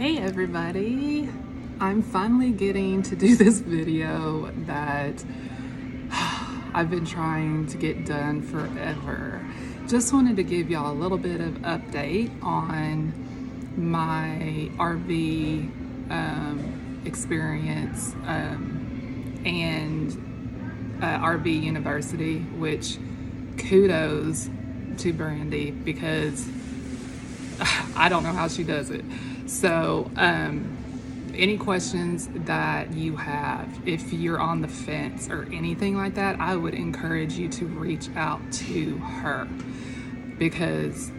Hey everybody, I'm finally getting to do this video that I've been trying to get done forever. Just wanted to give y'all a little bit of update on my RV experience and RV University, which kudos to Brandi because I don't know how she does it. So any questions that you have, if you're on the fence or anything like that, I would encourage you to reach out to her because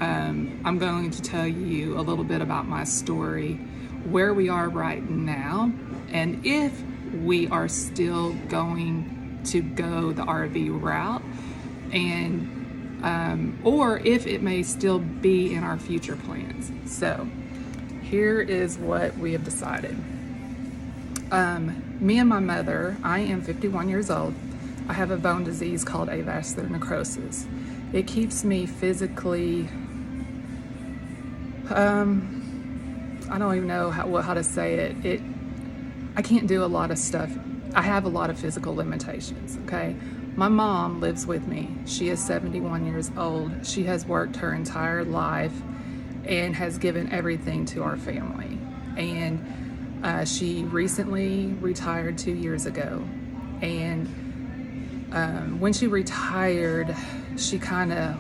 I'm going to tell you a little bit about my story, where we are right now, and if we are still going to go the RV route, and or if it may still be in our future plans. So here is what we have decided. Me and my mother, I am 51 years old. I have a bone disease called avascular necrosis. It keeps me physically, I don't even know how to say it. I can't do a lot of stuff. I have a lot of physical limitations, okay? My mom lives with me. She is 71 years old. She has worked her entire life and has given everything to our family. And she recently retired 2 years ago. And when she retired, she kind of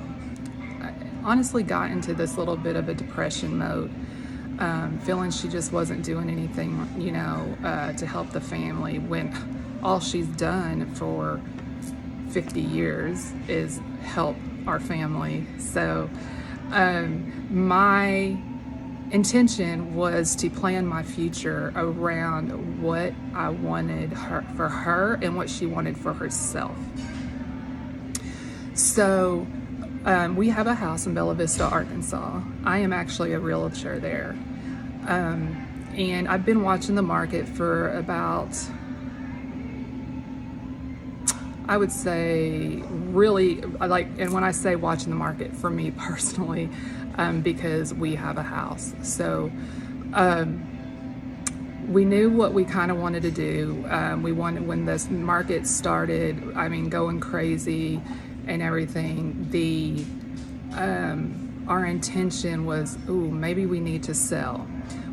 honestly got into this little bit of a depression mode, feeling she just wasn't doing anything, to help the family when all she's done for 50 years is help our family. So my intention was to plan my future around what I wanted for her and what she wanted for herself. So we have a house in Bella Vista, Arkansas. I am actually a realtor there. And I've been watching the market for about, I would say really, and when I say watching the market, for me personally, because we have a house. So we knew what we kind of wanted to do. We wanted, when this market started, going crazy and everything, our intention was, maybe we need to sell.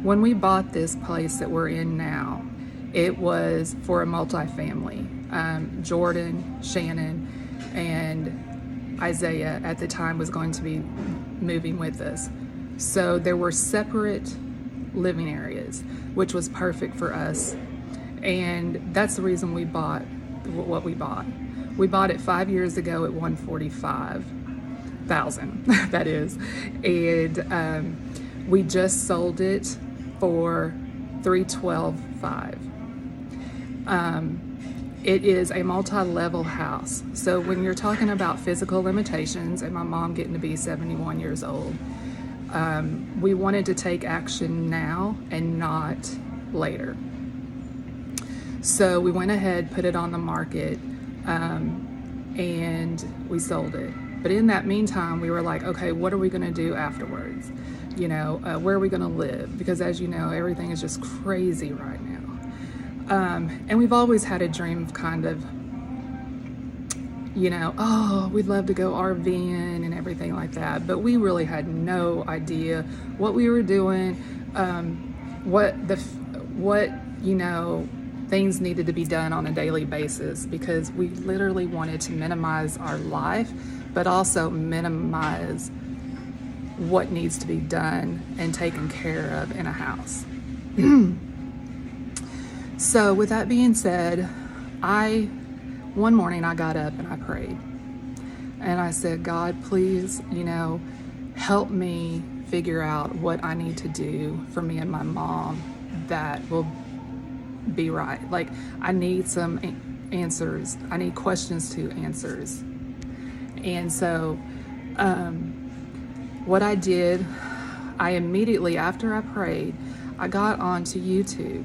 When we bought this place that we're in now, it was for a multifamily. Jordan, Shannon, and Isaiah at the time was going to be moving with us. So there were separate living areas, which was perfect for us. And that's the reason we bought what we bought. We bought it 5 years ago at $145,000, that is. And we just sold it for $312,500. It is a multi-level house. So when you're talking about physical limitations and my mom getting to be 71 years old, we wanted to take action now and not later. So we went ahead, put it on the market, and we sold it. But in that meantime, we were like, okay, what are we gonna do afterwards? Where are we gonna live? Because as you know, everything is just crazy right now. And we've always had a dream of kind of, we'd love to go RVing and everything like that. But we really had no idea what we were doing, what things needed to be done on a daily basis, because we literally wanted to minimize our life, but also minimize what needs to be done and taken care of in a house. So with that being said, one morning I got up and I prayed. And I said, God, please, help me figure out what I need to do for me and my mom that will be right. Like, I need some answers. I need questions to answers. And so what I did, I immediately, after I prayed, I got onto YouTube.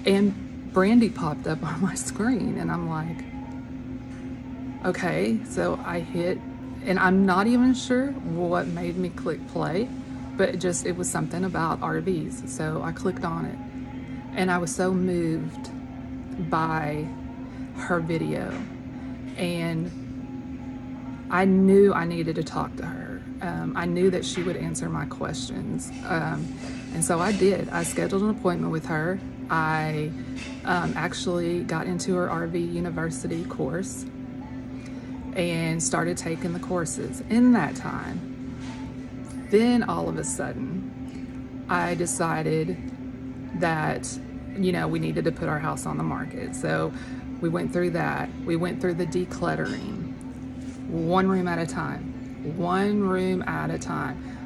And Brandi popped up on my screen, and I'm like, okay. So I hit, and I'm not even sure what made me click play, but it was something about RVs. So I clicked on it, and I was so moved by her video, and I knew I needed to talk to her. I knew that she would answer my questions. And so I did. I scheduled an appointment with her. I actually got into her RV University course and started taking the courses. In that time, then all of a sudden, I decided that, you know, we needed to put our house on the market. So we went through that. We went through the decluttering, one room at a time.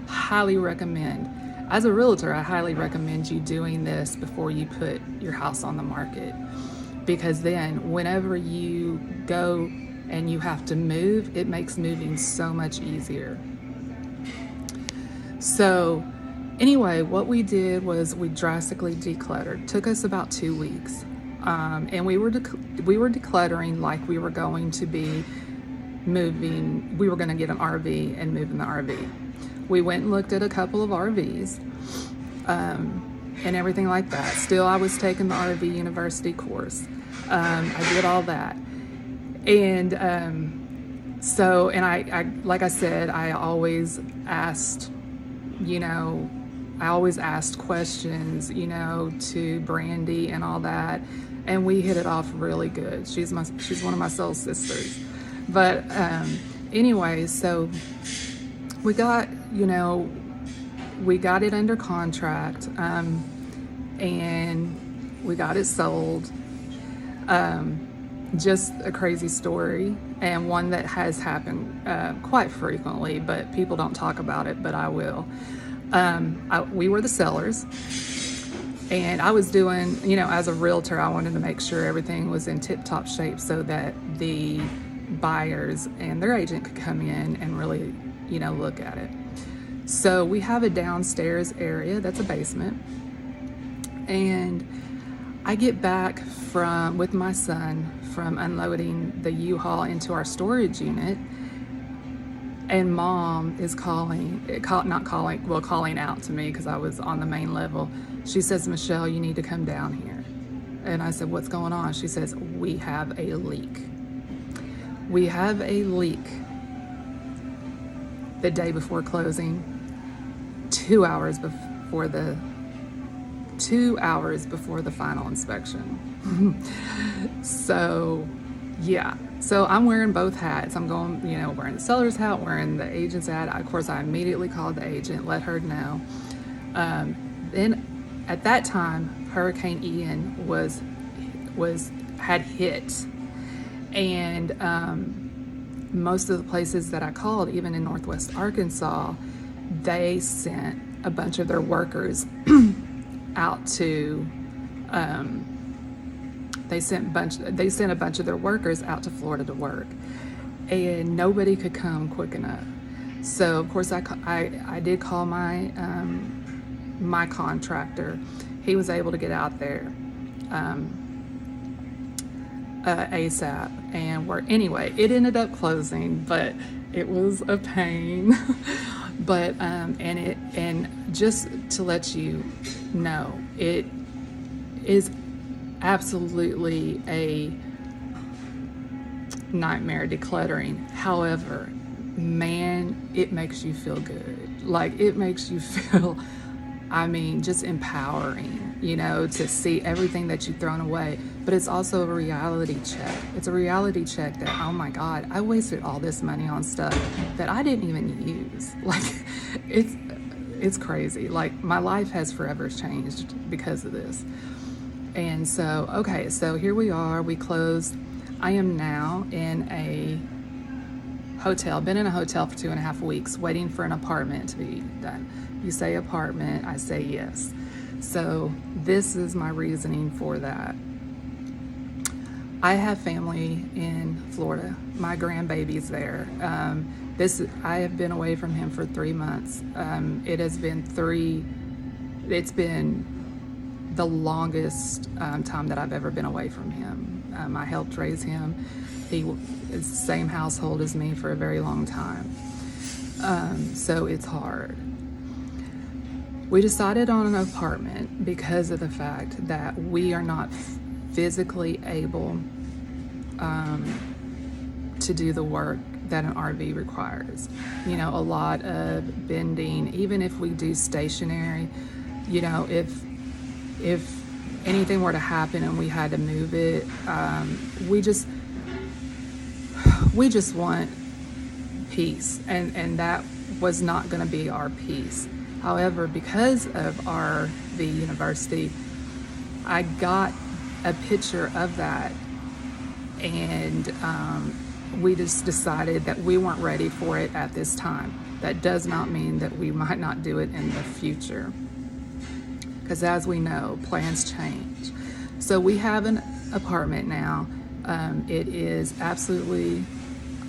Highly recommend. As a realtor, I highly recommend you doing this before you put your house on the market, because then whenever you go and you have to move, it makes moving so much easier. So anyway, what we did was we drastically decluttered. It took us about 2 weeks. And we were decluttering like we were going to be moving. We were going to get an RV and move in the RV. We went and looked at a couple of RVs and everything like that. Still, I was taking the RV University course. I did all that. And I like I said, I always asked questions, to Brandi and all that. And we hit it off really good. She's one of my soul sisters. But anyway, so we got it under contract, and we got it sold. Just a crazy story, and one that has happened quite frequently, but people don't talk about it, but I will. We were the sellers, and I was doing, as a realtor, I wanted to make sure everything was in tip-top shape so that the buyers and their agent could come in and really, look at it. So we have a downstairs area that's a basement, and I get back with my son from unloading the U-Haul into our storage unit, and Mom is calling out to me because I was on the main level. She says, "Michelle, you need to come down here." And I said, "What's going on?" She says, "We have a leak." We have a leak the day before closing, 2 hours before the final inspection. So yeah, so I'm wearing both hats. I'm going, wearing the seller's hat, wearing the agent's hat. Of course, I immediately called the agent, let her know. Then at that time, Hurricane Ian had hit, and most of the places that I called, even in Northwest Arkansas, they sent a bunch of their workers out to. They sent a bunch of their workers out to Florida to work, and nobody could come quick enough. So of course I did call my my contractor. He was able to get out there ASAP, and anyway, it ended up closing, but it was a pain. But and just to let you know, it is absolutely a nightmare decluttering. However, man, it makes you feel good. Like, it makes you feel, just empowering, to see everything that you've thrown away. But it's also a reality check. It's a reality check that, oh my God, I wasted all this money on stuff that I didn't even use. Like, it's crazy. Like, my life has forever changed because of this. And so, okay, so here we are. We closed. I am now in a hotel. Been in a hotel for 2.5 weeks, waiting for an apartment to be done. You say apartment, I say yes. So this is my reasoning for that. I have family in Florida. My grandbaby's there. I have been away from him for 3 months. It's been the longest time that I've ever been away from him. I helped raise him. He is the same household as me for a very long time. So it's hard. We decided on an apartment because of the fact that we are not physically able to do the work that an RV requires. You know, a lot of bending, even if we do stationary, you know, if anything were to happen and we had to move it, we just want peace, and that was not going to be our peace. However, because of the university, I got a picture of that, and we just decided that we weren't ready for it at this time. That does not mean that we might not do it in the future, because as we know, plans change. So we have an apartment now. It is absolutely,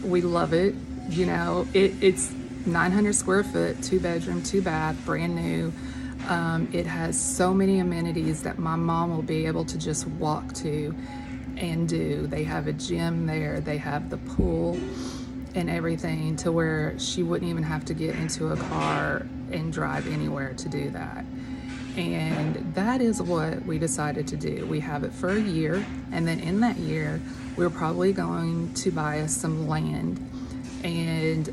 we love it. You know, it's 900 square foot, 2-bedroom, 2-bath, brand new. It has so many amenities that my mom will be able to just walk to and do. They have a gym there, they have the pool and everything, to where she wouldn't even have to get into a car and drive anywhere to do that. And that is what we decided to do. We have it for a year, and then in that year, we're probably going to buy us some land. And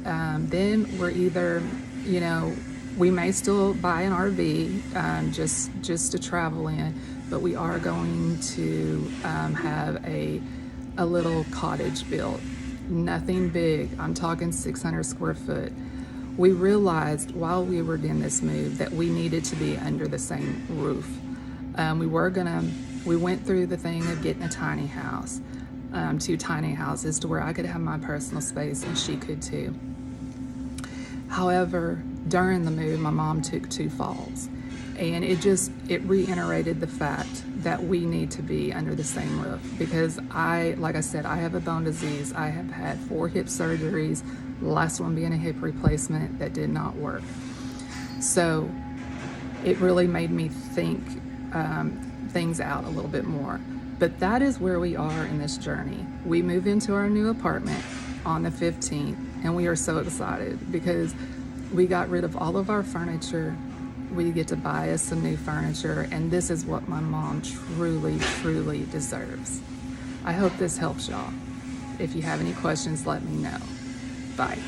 then we're either, you know, we may still buy an RV just to travel in, but we are going to have a little cottage built. Nothing big. I'm talking 600 square foot. We realized while we were in this move that we needed to be under the same roof. We went through the thing of getting a tiny house, 2 tiny houses, to where I could have my personal space and she could too. However, during the move, my mom took 2 falls, and it reiterated the fact that we need to be under the same roof, because like I said, I have a bone disease. I have had 4 hip surgeries, the last one being a hip replacement that did not work. So it really made me think things out a little bit more. But that is where we are in this journey. We move into our new apartment on the 15th, and we are so excited because we got rid of all of our furniture. We get to buy us some new furniture, and this is what my mom truly, truly deserves. I hope this helps y'all. If you have any questions, let me know. Bye.